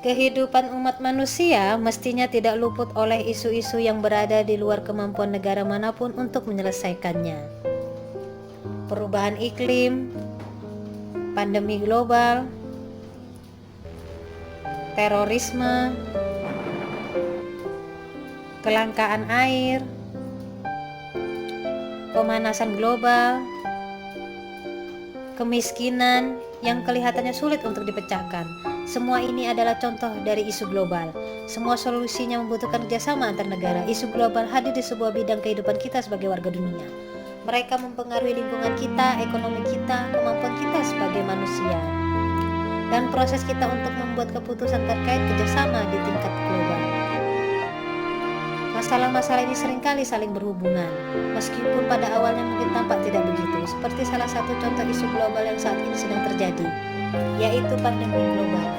Kehidupan umat manusia mestinya tidak luput oleh isu-isu yang berada di luar kemampuan negara manapun untuk menyelesaikannya. Perubahan iklim, pandemi global, terorisme, kelangkaan air, pemanasan global, kemiskinan yang kelihatannya sulit untuk dipecahkan. Semua ini adalah contoh dari isu global. Semua solusinya membutuhkan kerjasama antar negara. Isu global hadir di sebuah bidang kehidupan kita sebagai warga dunia. Mereka mempengaruhi lingkungan kita, ekonomi kita, kemampuan kita sebagai manusia, dan proses kita untuk membuat keputusan terkait kerjasama di tingkat global. Masalah-masalah ini seringkali saling berhubungan, meskipun pada awalnya mungkin tampak tidak begitu, seperti salah satu contoh isu global yang saat ini sedang terjadi, yaitu pandemi global.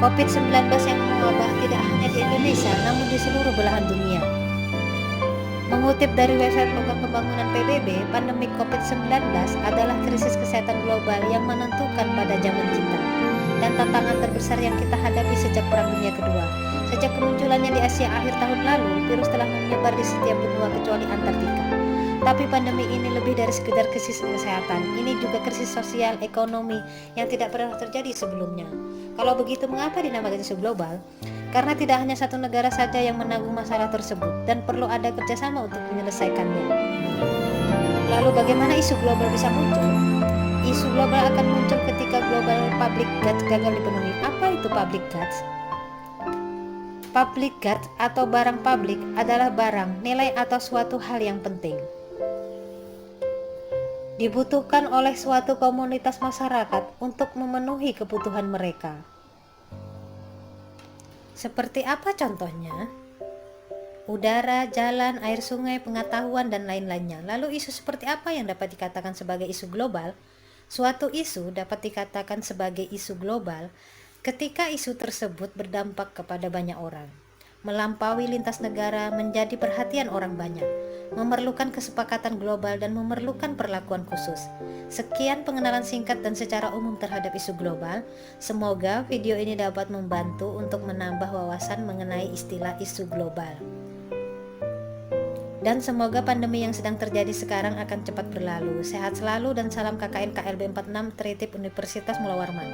COVID-19 yang mewabah tidak hanya di Indonesia, namun di seluruh belahan dunia. Mengutip dari website Program Pembangunan PBB, pandemi COVID-19 adalah krisis kesehatan global yang menentukan pada zaman kita, dan tantangan terbesar yang kita hadapi sejak Perang Dunia Kedua. Sejak kemunculannya di Asia akhir tahun lalu, virus telah menyebar di setiap benua kecuali Antartika. Tapi pandemi ini lebih dari sekedar krisis kesehatan. Ini juga krisis sosial, ekonomi yang tidak pernah terjadi sebelumnya. Kalau begitu, mengapa dinamakan isu global? Karena tidak hanya satu negara saja yang menanggung masalah tersebut, dan perlu ada kerjasama untuk menyelesaikannya. Lalu bagaimana isu global bisa muncul? Isu global akan muncul ketika global public goods gagal dipenuhi. Apa itu public goods? Public goods atau barang publik adalah barang, nilai atau suatu hal yang penting, dibutuhkan oleh suatu komunitas masyarakat untuk memenuhi kebutuhan mereka. Seperti apa contohnya? Udara, jalan, air sungai, pengetahuan, dan lain-lainnya. Lalu isu seperti apa yang dapat dikatakan sebagai isu global? Suatu isu dapat dikatakan sebagai isu global ketika isu tersebut berdampak kepada banyak orang, melampaui lintas negara, menjadi perhatian orang banyak, memerlukan kesepakatan global, dan memerlukan perlakuan khusus. Sekian pengenalan singkat dan secara umum terhadap isu global. Semoga video ini dapat membantu untuk menambah wawasan mengenai istilah isu global. Dan semoga pandemi yang sedang terjadi sekarang akan cepat berlalu. Sehat selalu dan salam KKN KLB 46 Tritip Universitas Mula Warman.